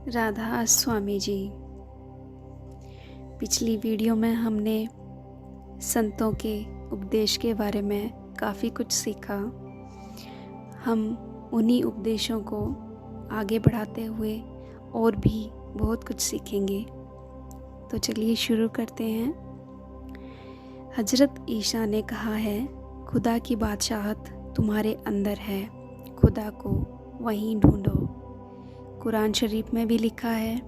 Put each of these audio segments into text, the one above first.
राधा स्वामी जी। पिछली वीडियो में हमने संतों के उपदेश के बारे में काफ़ी कुछ सीखा। हम उन्हीं उपदेशों को आगे बढ़ाते हुए और भी बहुत कुछ सीखेंगे। तो चलिए शुरू करते हैं। हजरत ईसा ने कहा है, खुदा की बादशाहत तुम्हारे अंदर है, खुदा को वहीं ढूंढो। कुरान शरीफ में भी लिखा है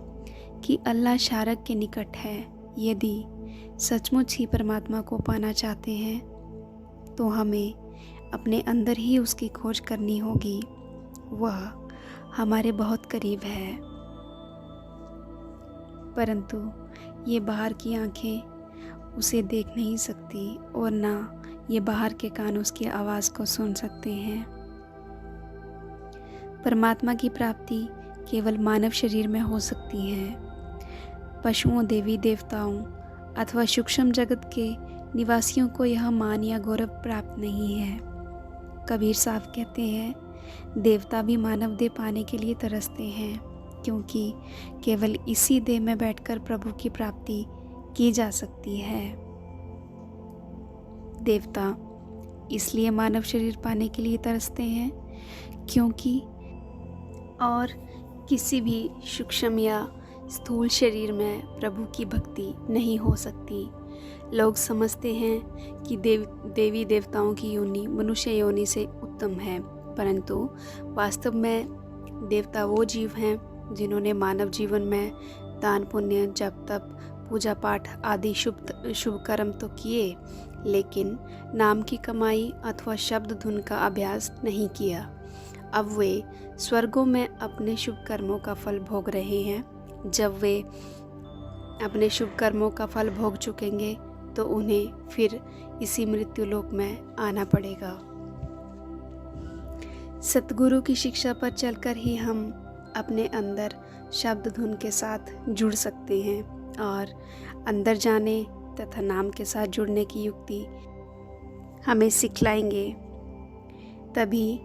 कि अल्लाह शारक के निकट है। यदि सचमुच ही परमात्मा को पाना चाहते हैं तो हमें अपने अंदर ही उसकी खोज करनी होगी। वह हमारे बहुत करीब है, परंतु ये बाहर की आंखें उसे देख नहीं सकती और ना ये बाहर के कान उसकी आवाज़ को सुन सकते हैं। परमात्मा की प्राप्ति केवल मानव शरीर में हो सकती है। पशुओं, देवी देवताओं अथवा सूक्ष्म जगत के निवासियों को यह मान या गौरव प्राप्त नहीं है। कबीर साहब कहते हैं, देवता भी मानव देह पाने के लिए तरसते हैं, क्योंकि केवल इसी देह में बैठकर प्रभु की प्राप्ति की जा सकती है। देवता इसलिए मानव शरीर पाने के लिए तरसते हैं क्योंकि और किसी भी सूक्ष्म या स्थूल शरीर में प्रभु की भक्ति नहीं हो सकती। लोग समझते हैं कि देवी देवताओं की योनि मनुष्य योनि से उत्तम है, परंतु वास्तव में देवता वो जीव हैं जिन्होंने मानव जीवन में दान, पुण्य, जप, तप, पूजा पाठ आदि शुभ कर्म तो किए, लेकिन नाम की कमाई अथवा शब्द धुन का अभ्यास नहीं किया। अब वे स्वर्गों में अपने शुभ कर्मों का फल भोग रहे हैं। जब वे अपने शुभ कर्मों का फल भोग चुकेंगे तो उन्हें फिर इसी मृत्यु लोक में आना पड़ेगा। सतगुरु की शिक्षा पर चलकर ही हम अपने अंदर शब्द धुन के साथ जुड़ सकते हैं और अंदर जाने तथा नाम के साथ जुड़ने की युक्ति हमें सिखलाएंगे। तभी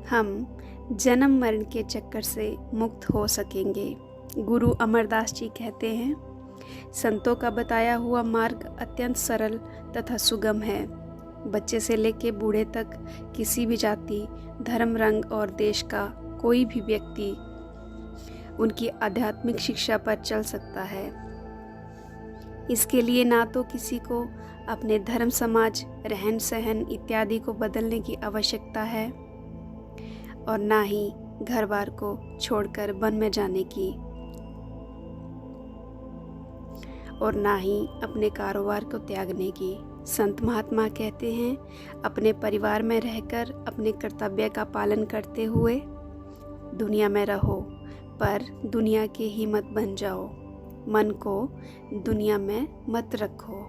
हम जन्म मरण के चक्कर से मुक्त हो सकेंगे। गुरु अमरदास जी कहते हैं, संतों का बताया हुआ मार्ग अत्यंत सरल तथा सुगम है। बच्चे से लेकर बूढ़े तक किसी भी जाति, धर्म, रंग और देश का कोई भी व्यक्ति उनकी आध्यात्मिक शिक्षा पर चल सकता है। इसके लिए ना तो किसी को अपने धर्म, समाज, रहन सहन इत्यादि को बदलने की आवश्यकता है और ना ही घर बार को छोड़कर वन में जाने की, और ना ही अपने कारोबार को त्यागने की। संत महात्मा कहते हैं, अपने परिवार में रहकर अपने कर्तव्य का पालन करते हुए दुनिया में रहो, पर दुनिया के ही मत बन जाओ। मन को दुनिया में मत रखो।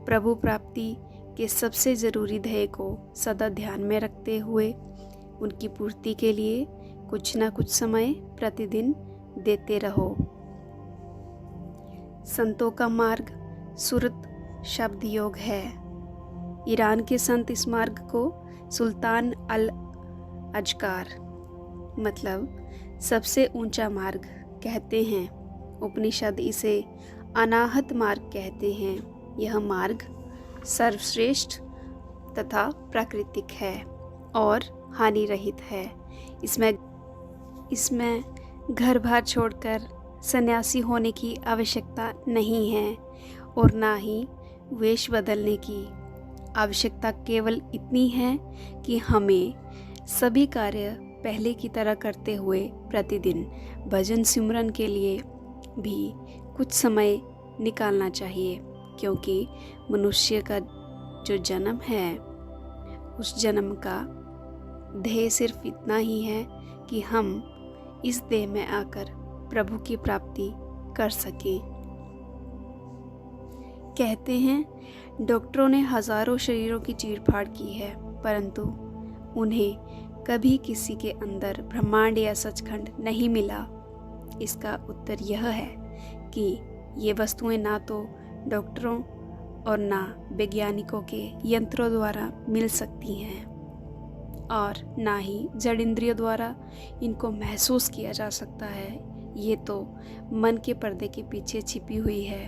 प्रभु प्राप्ति के सबसे ज़रूरी ध्येय को सदा ध्यान में रखते हुए उनकी पूर्ति के लिए कुछ न कुछ समय प्रतिदिन देते रहो। संतों का मार्ग सुरत शब्द योग है। ईरान के संत इस मार्ग को सुल्तान अल अजकार मतलब सबसे ऊंचा मार्ग कहते हैं। उपनिषद इसे अनाहत मार्ग कहते हैं। यह मार्ग सर्वश्रेष्ठ तथा प्राकृतिक है और हानि रहित है। इसमें घर बार छोड़कर सन्यासी होने की आवश्यकता नहीं है और ना ही वेश बदलने की आवश्यकता। केवल इतनी है कि हमें सभी कार्य पहले की तरह करते हुए प्रतिदिन भजन सिमरन के लिए भी कुछ समय निकालना चाहिए, क्योंकि मनुष्य का जो जन्म है उस जन्म का ध्येय सिर्फ इतना ही है कि हम इस देह में आकर प्रभु की प्राप्ति कर सकें। कहते हैं, डॉक्टरों ने हजारों शरीरों की चीरफाड़ की है, परंतु उन्हें कभी किसी के अंदर ब्रह्मांड या सचखंड नहीं मिला। इसका उत्तर यह है कि ये वस्तुएं ना तो डॉक्टरों और ना वैज्ञानिकों के यंत्रों द्वारा मिल सकती हैं और ना ही जड़ इंद्रियों द्वारा इनको महसूस किया जा सकता है ये तो मन के पर्दे के पीछे छिपी हुई है।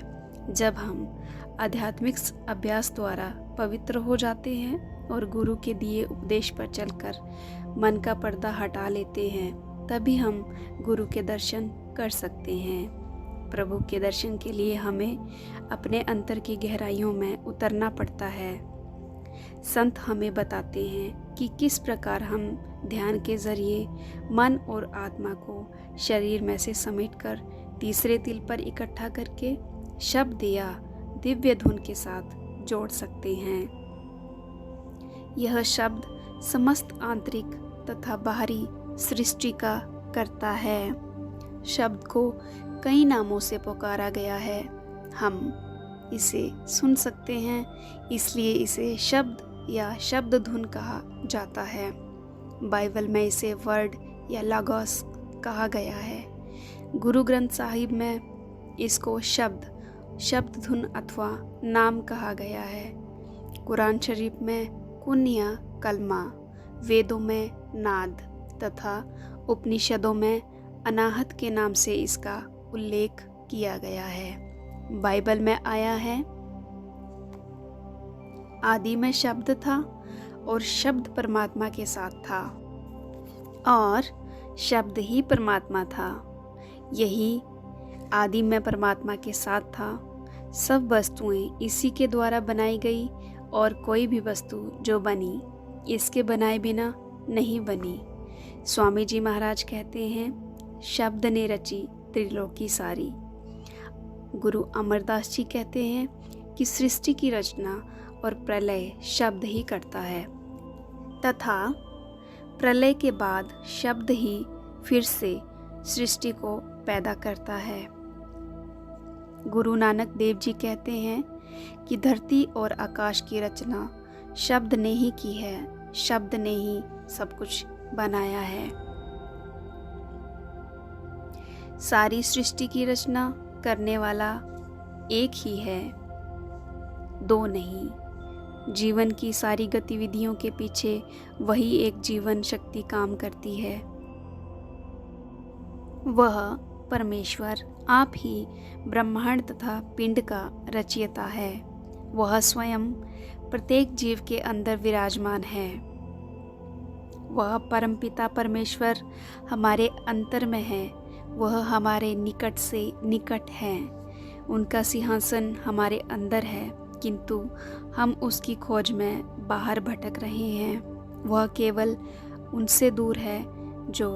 जब हम आध्यात्मिक अभ्यास द्वारा पवित्र हो जाते हैं और गुरु के दिए उपदेश पर चलकर मन का पर्दा हटा लेते हैं, तभी हम गुरु के दर्शन कर सकते हैं। प्रभु के दर्शन के लिए हमें अपने अंतर की गहराइयों में उतरना पड़ता है। संत हमें बताते हैं कि किस प्रकार हम ध्यान के जरिए मन और आत्मा को शरीर में से समेटकर तीसरे तिल पर इकट्ठा करके शब्द या दिव्य धुन के साथ जोड़ सकते हैं। यह शब्द समस्त आंतरिक तथा बाहरी सृष्टि का करता है। शब्द को कई नामों से पुकारा गया है। हम इसे सुन सकते हैं, इसलिए इसे शब्द या शब्द धुन कहा जाता है। बाइबल में इसे वर्ड या लागोस कहा गया है। गुरु ग्रंथ साहिब में इसको शब्द धुन अथवा नाम कहा गया है। कुरान शरीफ में कुन या कलमा, वेदों में नाद तथा उपनिषदों में अनाहत के नाम से इसका उल्लेख किया गया है। बाइबल में आया है, आदि में शब्द था और शब्द परमात्मा के साथ था और शब्द ही परमात्मा था। यही आदि में परमात्मा के साथ था। सब वस्तुएं इसी के द्वारा बनाई गई और कोई भी वस्तु जो बनी इसके बनाए बिना नहीं बनी। स्वामी जी महाराज कहते हैं, शब्द ने रची त्रिलोकी सारी। गुरु अमरदास जी कहते हैं कि सृष्टि की रचना और प्रलय शब्द ही करता है तथा प्रलय के बाद शब्द ही फिर से सृष्टि को पैदा करता है। गुरु नानक देव जी कहते हैं कि धरती और आकाश की रचना शब्द ने ही की है, शब्द ने ही सब कुछ बनाया है। सारी सृष्टि की रचना करने वाला एक ही है, दो नहीं। जीवन की सारी गतिविधियों के पीछे वही एक जीवन शक्ति काम करती है। वह परमेश्वर आप ही ब्रह्मांड तथा पिंड का रचयिता है। वह स्वयं प्रत्येक जीव के अंदर विराजमान है। वह परमपिता परमेश्वर हमारे अंतर में है। वह हमारे निकट से निकट है। उनका सिंहासन हमारे अंदर है, किंतु हम उसकी खोज में बाहर भटक रहे हैं। वह केवल उनसे दूर है जो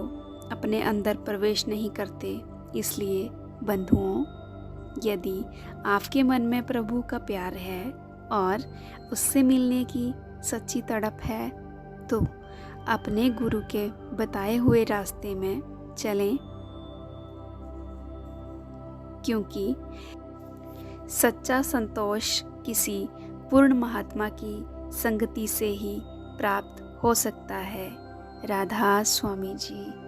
अपने अंदर प्रवेश नहीं करते। इसलिए बंधुओं, यदि आपके मन में प्रभु का प्यार है और उससे मिलने की सच्ची तड़प है, तो अपने गुरु के बताए हुए रास्ते में चलें, क्योंकि सच्चा संतोष किसी पूर्ण महात्मा की संगति से ही प्राप्त हो सकता है। राधा स्वामी जी।